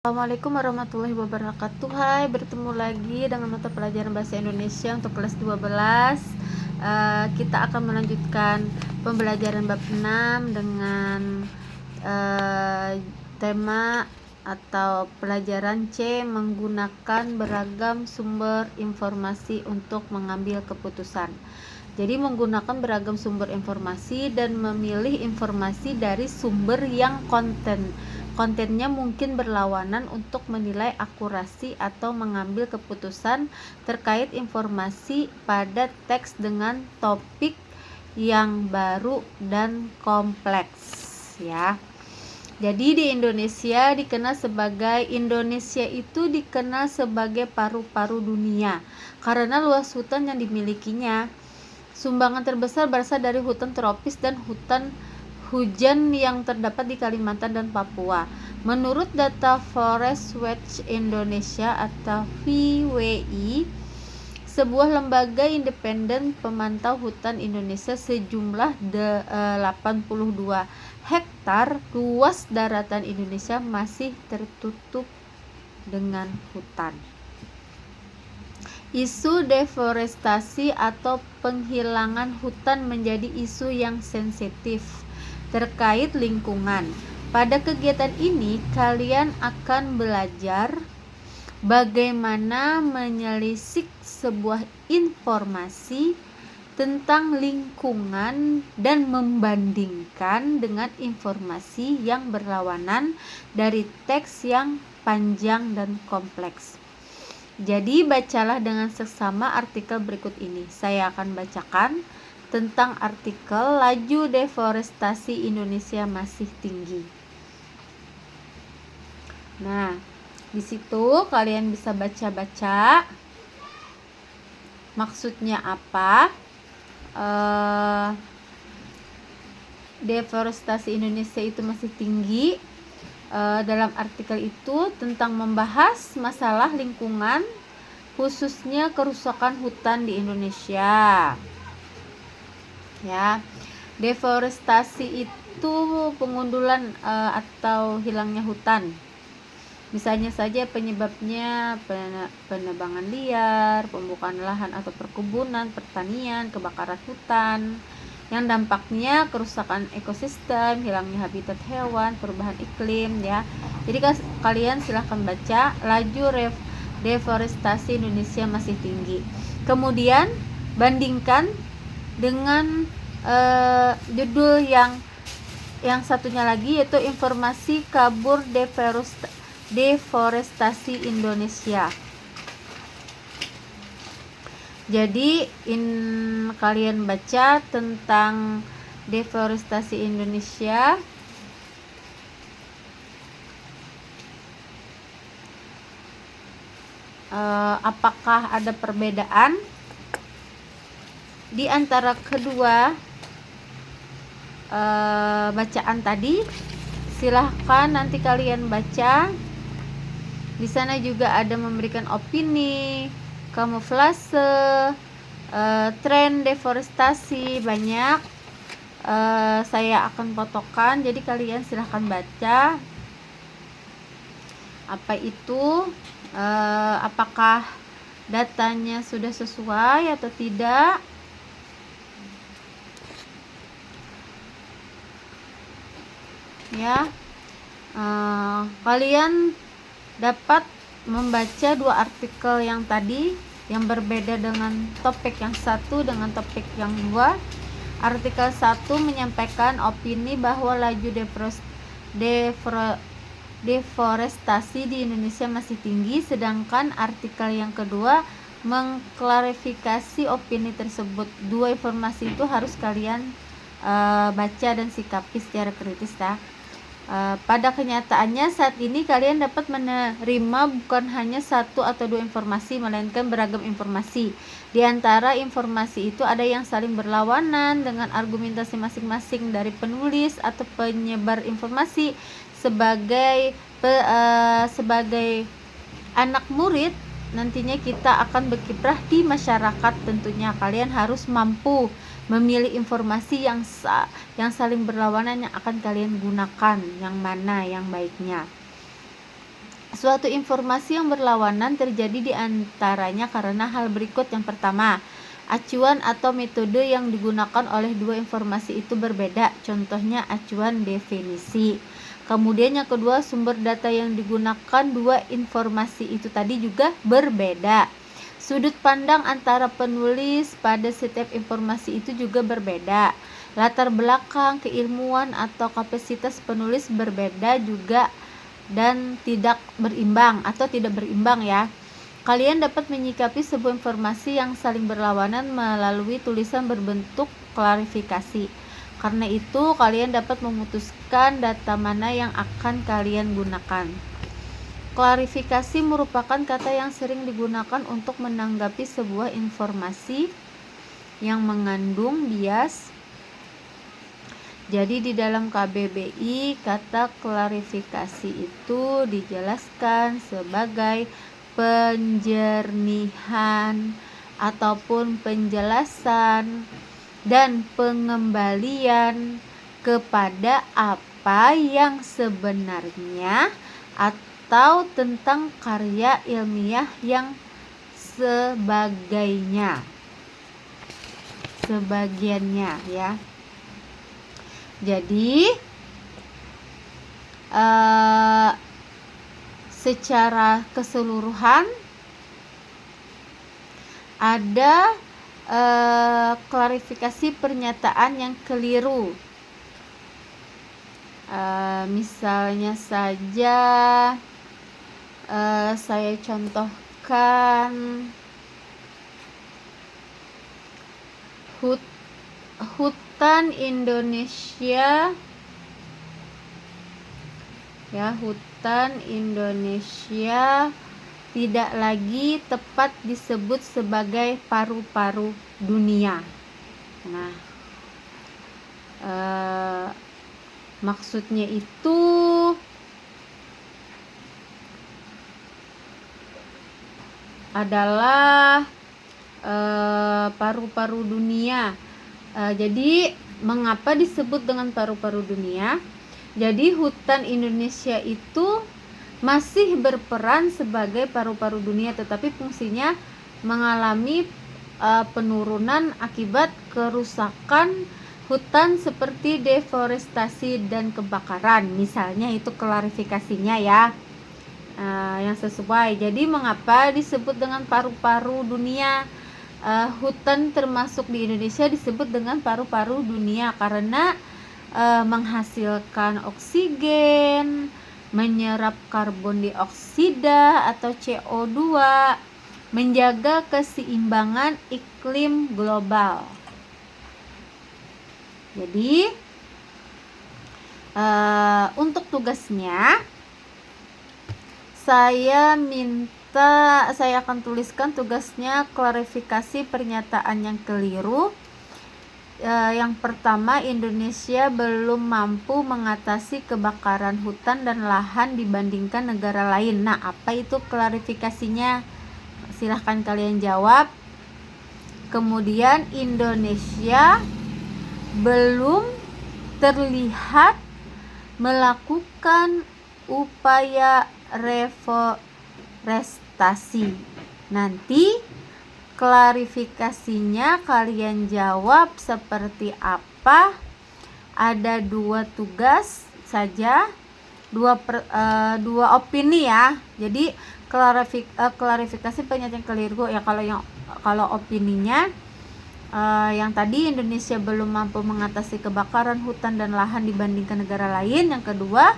Assalamualaikum warahmatullahi wabarakatuh. Hai, bertemu lagi dengan mata pelajaran bahasa Indonesia untuk kelas 12. Kita akan melanjutkan pembelajaran bab 6 dengan tema atau pelajaran C, menggunakan beragam sumber informasi untuk mengambil keputusan. Jadi menggunakan beragam sumber informasi dan memilih informasi dari sumber yang kontennya mungkin berlawanan untuk menilai akurasi atau mengambil keputusan terkait informasi pada teks dengan topik yang baru dan kompleks, ya. Jadi di Indonesia itu dikenal sebagai paru-paru dunia karena luas hutan yang dimilikinya. Sumbangan terbesar berasal dari hutan tropis dan hutan hujan yang terdapat di Kalimantan dan Papua. Menurut data Forest Watch Indonesia atau VWI, sebuah lembaga independen pemantau hutan Indonesia, sejumlah 82 hektar luas daratan Indonesia masih tertutup dengan hutan. Isu deforestasi atau penghilangan hutan menjadi isu yang sensitif terkait lingkungan. Pada kegiatan ini, kalian akan belajar bagaimana menelisik sebuah informasi tentang lingkungan dan membandingkan dengan informasi yang berlawanan dari teks yang panjang dan kompleks. Jadi bacalah dengan seksama artikel berikut ini. Saya akan bacakan tentang artikel laju deforestasi Indonesia masih tinggi. Nah, di situ kalian bisa baca-baca maksudnya apa. Deforestasi Indonesia itu masih tinggi. Dalam artikel itu tentang membahas masalah lingkungan, khususnya kerusakan hutan di Indonesia. Ya, deforestasi itu pengundulan atau hilangnya hutan. Misalnya saja penyebabnya penebangan liar, pembukaan lahan atau perkebunan, pertanian, kebakaran hutan, yang dampaknya kerusakan ekosistem, hilangnya habitat hewan, perubahan iklim, ya. Jadi kalian silahkan baca laju deforestasi Indonesia masih tinggi. Kemudian bandingkan dengan judul yang satunya lagi, yaitu informasi kabur deforestasi Indonesia. Jadi kalian baca tentang deforestasi Indonesia. Apakah ada perbedaan di antara kedua bacaan tadi? Silahkan nanti kalian baca. Di sana juga ada memberikan opini, kamuflase, tren deforestasi, banyak. Saya akan fotokan, jadi kalian silahkan baca apa itu, apakah datanya sudah sesuai atau tidak. Ya, kalian dapat membaca dua artikel yang tadi yang berbeda dengan topik yang satu dengan topik yang dua. Artikel 1 menyampaikan opini bahwa laju deforestasi di Indonesia masih tinggi, sedangkan artikel yang kedua mengklarifikasi opini tersebut. Dua informasi itu harus kalian baca dan sikapi secara kritis, ya. Pada kenyataannya saat ini kalian dapat menerima bukan hanya satu atau dua informasi, melainkan beragam informasi. Di antara informasi itu ada yang saling berlawanan dengan argumentasi masing-masing dari penulis atau penyebar informasi. Sebagai anak murid, nantinya kita akan berkiprah di masyarakat. Tentunya kalian harus mampu memilih informasi yang saling berlawanan yang akan kalian gunakan, yang mana yang baiknya. Suatu informasi yang berlawanan terjadi di antaranya karena hal berikut. Yang pertama, acuan atau metode yang digunakan oleh dua informasi itu berbeda. Contohnya acuan definisi. Kemudian yang kedua, sumber data yang digunakan dua informasi itu tadi juga berbeda. Sudut pandang antara penulis pada setiap informasi itu juga berbeda. Latar belakang, keilmuan atau kapasitas penulis berbeda juga dan tidak berimbang ya. Kalian dapat menyikapi sebuah informasi yang saling berlawanan melalui tulisan berbentuk klarifikasi. Karena itu, kalian dapat memutuskan data mana yang akan kalian gunakan. Klarifikasi merupakan kata yang sering digunakan untuk menanggapi sebuah informasi yang mengandung bias. Jadi di dalam KBBI, kata klarifikasi itu dijelaskan sebagai penjernihan ataupun penjelasan dan pengembalian kepada apa yang sebenarnya atau tentang karya ilmiah yang sebagiannya ya. Jadi secara keseluruhan ada klarifikasi pernyataan yang keliru. Misalnya saja saya contohkan hutan Indonesia ya, hutan Indonesia tidak lagi tepat disebut sebagai paru-paru dunia. Nah, maksudnya itu adalah paru-paru dunia. Jadi mengapa disebut dengan paru-paru dunia? Jadi hutan Indonesia itu masih berperan sebagai paru-paru dunia, tetapi fungsinya mengalami penurunan akibat kerusakan hutan seperti deforestasi dan kebakaran. Misalnya itu klarifikasinya ya, yang sesuai. Jadi mengapa disebut dengan paru-paru dunia? Hutan termasuk di Indonesia disebut dengan paru-paru dunia karena menghasilkan oksigen, menyerap karbon dioksida atau CO2, menjaga keseimbangan iklim global. Jadi untuk tugasnya saya akan tuliskan tugasnya klarifikasi pernyataan yang keliru. Yang pertama, Indonesia belum mampu mengatasi kebakaran hutan dan lahan dibandingkan negara lain. Nah, apa itu klarifikasinya? Silahkan kalian jawab. Kemudian, Indonesia belum terlihat melakukan upaya reforestasi. Nanti klarifikasinya kalian jawab seperti apa? Ada 2 tugas saja, 2 opini ya. Jadi klarifikasi pernyataan keliru ya. Kalau opininya yang tadi Indonesia belum mampu mengatasi kebakaran hutan dan lahan dibandingkan negara lain. Yang kedua,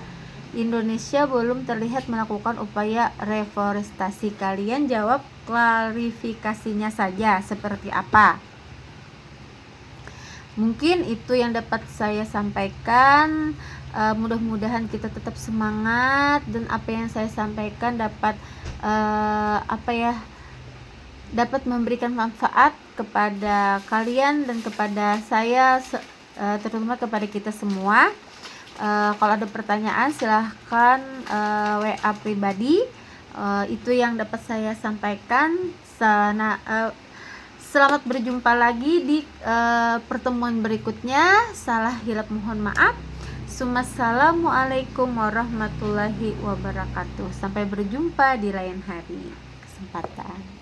Indonesia belum terlihat melakukan upaya reforestasi. Kalian jawab klarifikasinya saja seperti apa. Mungkin itu yang dapat saya sampaikan. Mudah-mudahan kita tetap semangat dan apa yang saya sampaikan dapat dapat memberikan manfaat kepada kalian dan kepada saya, terutama kepada kita semua. Kalau ada pertanyaan silahkan WA pribadi. Itu yang dapat saya sampaikan. Selamat berjumpa lagi di pertemuan berikutnya. Salah hilap mohon maaf. Assalamualaikum warahmatullahi wabarakatuh. Sampai berjumpa di lain hari kesempatan.